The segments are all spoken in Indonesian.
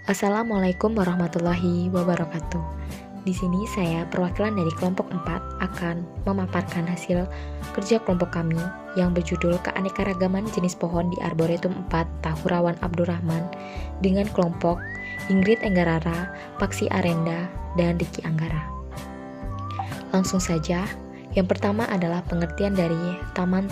Assalamualaikum warahmatullahi wabarakatuh. Di sini saya perwakilan dari kelompok 4 akan memaparkan hasil kerja kelompok kami yang berjudul Keanekaragaman Jenis Pohon di Arboretum 4 Tahurawan Abdurrahman dengan kelompok Ingrid Enggarara, Paksi Arenda, dan Diki Anggara. Langsung saja, yang pertama adalah pengertian dari Taman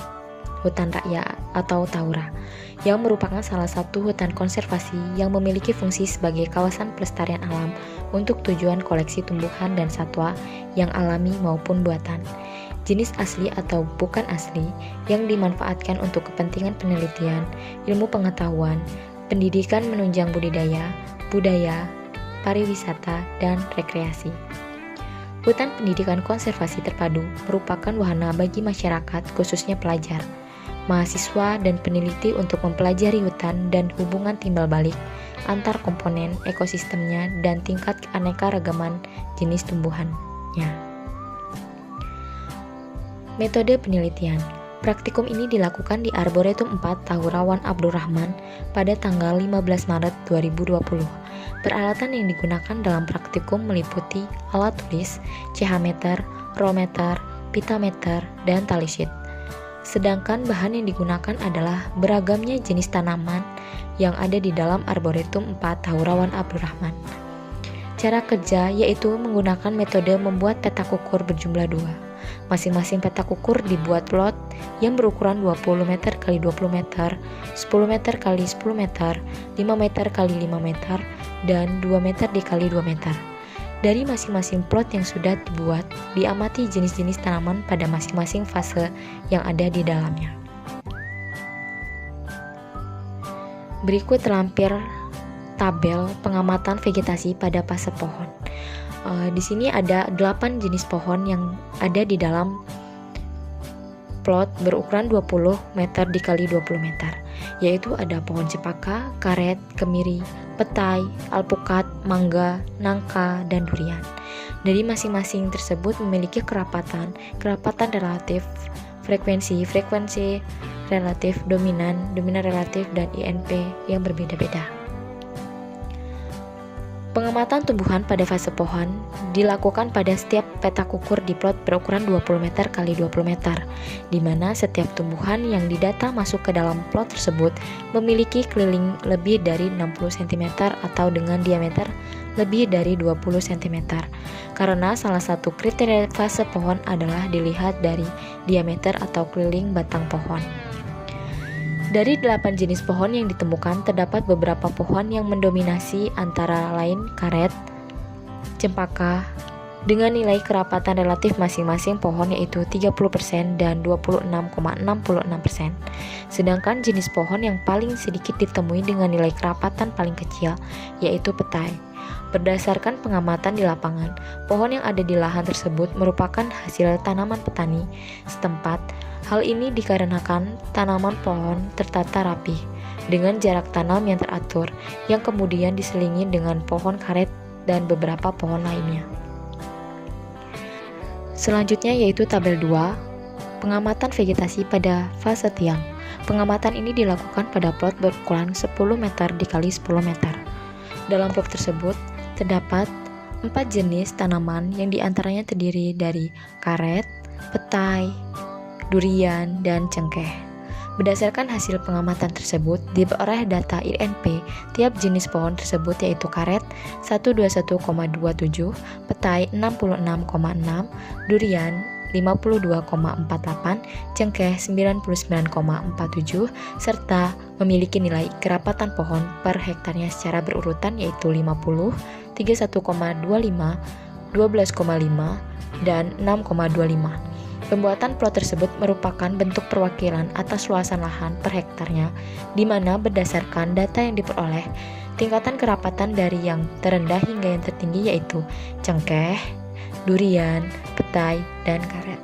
Hutan Raya atau Tahura, yang merupakan salah satu hutan konservasi yang memiliki fungsi sebagai kawasan pelestarian alam untuk tujuan koleksi tumbuhan dan satwa yang alami maupun buatan, jenis asli atau bukan asli, yang dimanfaatkan untuk kepentingan penelitian, ilmu pengetahuan, pendidikan menunjang budidaya, pariwisata, dan rekreasi. Hutan pendidikan konservasi terpadu merupakan wahana bagi masyarakat, khususnya pelajar, mahasiswa, dan peneliti untuk mempelajari hutan dan hubungan timbal balik antar komponen ekosistemnya dan tingkat keanekaragaman jenis tumbuhannya. Metode penelitian. Praktikum ini dilakukan di Arboretum 4 Tahurawan Abdurrahman pada tanggal 15 Maret 2020. Peralatan yang digunakan dalam praktikum meliputi alat tulis, CH-meter, rollmeter, pitameter, dan tali sheet. Sedangkan bahan yang digunakan adalah beragamnya jenis tanaman yang ada di dalam Arboretum 4 Tahurawan Abdurrahman. Cara kerja yaitu menggunakan metode membuat petak ukur berjumlah 2. Masing-masing petak ukur dibuat plot yang berukuran 20 meter x 20 meter, 10 meter x 10 meter, 5 meter x 5 meter, dan 2 meter dikali 2 meter. Dari masing-masing plot yang sudah dibuat, diamati jenis-jenis tanaman pada masing-masing fase yang ada di dalamnya. Berikut lampir tabel pengamatan vegetasi pada fase pohon. Di sini ada 8 jenis pohon yang ada di dalam plot berukuran 20 meter dikali 20 meter, yaitu ada pohon cempaka, karet, kemiri, petai, alpukat, mangga, nangka, dan durian. Dari masing-masing tersebut memiliki kerapatan relatif, frekuensi relatif, dominan relatif, dan INP yang berbeda-beda. Pengamatan tumbuhan pada fase pohon dilakukan pada setiap petak ukur di plot berukuran 20 meter x 20 meter, di mana setiap tumbuhan yang didata masuk ke dalam plot tersebut memiliki keliling lebih dari 60 cm atau dengan diameter lebih dari 20 cm, karena salah satu kriteria fase pohon adalah dilihat dari diameter atau keliling batang pohon. Dari 8 jenis pohon yang ditemukan, terdapat beberapa pohon yang mendominasi antara lain karet, cempaka, dengan nilai kerapatan relatif masing-masing pohon yaitu 30% dan 26,66%. Sedangkan jenis pohon yang paling sedikit ditemui dengan nilai kerapatan paling kecil yaitu petai. Berdasarkan pengamatan di lapangan, pohon yang ada di lahan tersebut merupakan hasil tanaman petani setempat. Hal ini dikarenakan tanaman pohon tertata rapi dengan jarak tanam yang teratur, yang kemudian diselingi dengan pohon karet dan beberapa pohon lainnya. Selanjutnya yaitu tabel 2, pengamatan vegetasi pada fase tiang. Pengamatan ini dilakukan pada plot berukuran 10 meter dikali 10 meter. Dalam plot tersebut terdapat 4 jenis tanaman yang diantaranya terdiri dari karet, petai, durian, dan cengkeh. Berdasarkan hasil pengamatan tersebut, diperoleh data INP tiap jenis pohon tersebut yaitu karet 121,27, petai 66,6, durian 52,48, cengkeh 99,47, serta memiliki nilai kerapatan pohon per hektarnya secara berurutan yaitu 50, 31,25, 12,5, dan 6,25. Pembuatan plot tersebut merupakan bentuk perwakilan atas luasan lahan per hektarnya, di mana berdasarkan data yang diperoleh, tingkatan kerapatan dari yang terendah hingga yang tertinggi yaitu cengkeh, durian, petai, dan karet.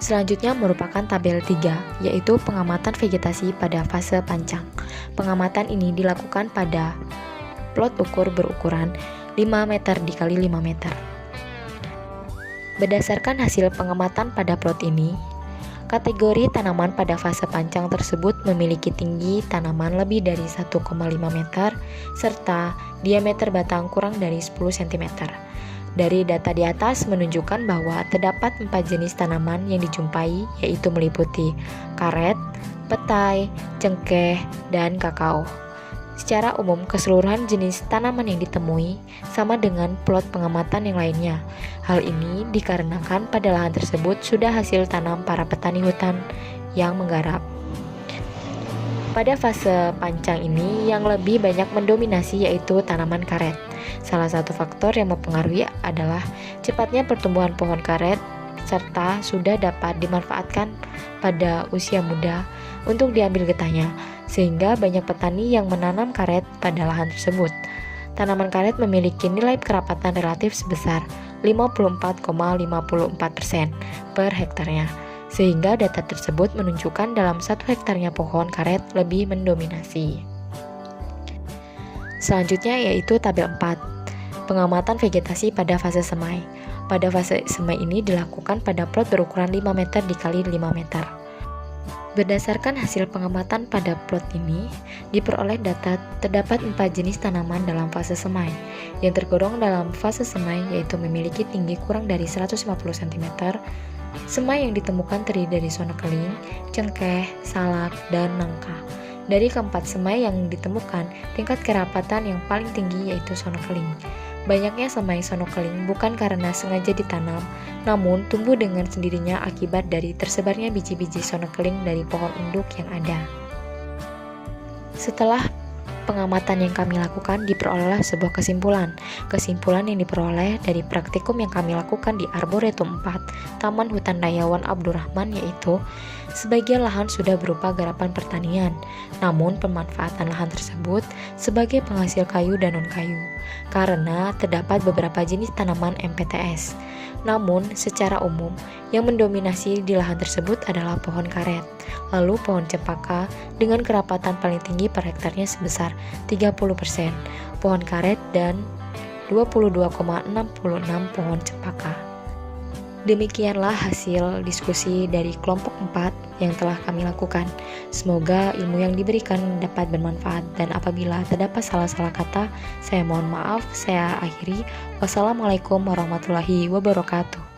Selanjutnya merupakan tabel 3, yaitu pengamatan vegetasi pada fase pancang. Pengamatan ini dilakukan pada plot ukur berukuran 5 meter dikali 5 meter. Berdasarkan hasil pengamatan pada plot ini, Kategori tanaman pada fase pancang tersebut memiliki tinggi tanaman lebih dari 1,5 meter serta diameter batang kurang dari 10 cm. Dari data di atas menunjukkan bahwa terdapat 4 jenis tanaman yang dijumpai, yaitu meliputi karet, petai, cengkeh, dan kakao. Secara umum, keseluruhan jenis tanaman yang ditemui sama dengan plot pengamatan yang lainnya. Hal ini dikarenakan pada lahan tersebut sudah hasil tanam para petani hutan yang menggarap. Pada fase pancang ini yang lebih banyak mendominasi yaitu tanaman karet. Salah satu faktor yang mempengaruhi adalah cepatnya pertumbuhan pohon karet serta sudah dapat dimanfaatkan pada usia muda untuk diambil getahnya, sehingga banyak petani yang menanam karet pada lahan tersebut. Tanaman karet memiliki nilai kerapatan relatif sebesar 54,54% per hektarnya, sehingga data tersebut menunjukkan dalam 1 hektarnya pohon karet lebih mendominasi. Selanjutnya yaitu tabel 4, pengamatan vegetasi pada fase semai. Pada fase semai ini dilakukan pada plot berukuran 5 meter dikali 5 meter. Berdasarkan hasil pengamatan pada plot ini, diperoleh data terdapat 4 jenis tanaman dalam fase semai. Yang tergolong dalam fase semai yaitu memiliki tinggi kurang dari 150 cm. Semai yang ditemukan terdiri dari sonokeling, cengkeh, salak, dan nangka. Dari keempat semai yang ditemukan, tingkat kerapatan yang paling tinggi yaitu sonokeling. Banyaknya semai sonokeling bukan karena sengaja ditanam, namun tumbuh dengan sendirinya akibat dari tersebarnya biji-biji sonokeling dari pohon induk yang ada. Setelah pengamatan yang kami lakukan, diperolehlah sebuah kesimpulan. Kesimpulan yang diperoleh dari praktikum yang kami lakukan di Arboretum 4, Taman Hutan Dayawan Abdurrahman, yaitu sebagian lahan sudah berupa garapan pertanian, namun pemanfaatan lahan tersebut sebagai penghasil kayu dan non-kayu, karena terdapat beberapa jenis tanaman MPTS. Namun, secara umum, yang mendominasi di lahan tersebut adalah pohon karet, lalu pohon cempaka dengan kerapatan paling tinggi per hektarnya sebesar 30%, pohon karet dan 22,66 pohon cempaka. Demikianlah hasil diskusi dari kelompok 4 yang telah kami lakukan. Semoga ilmu yang diberikan dapat bermanfaat, dan apabila terdapat salah-salah kata, saya mohon maaf. Saya akhiri. Wassalamualaikum warahmatullahi wabarakatuh.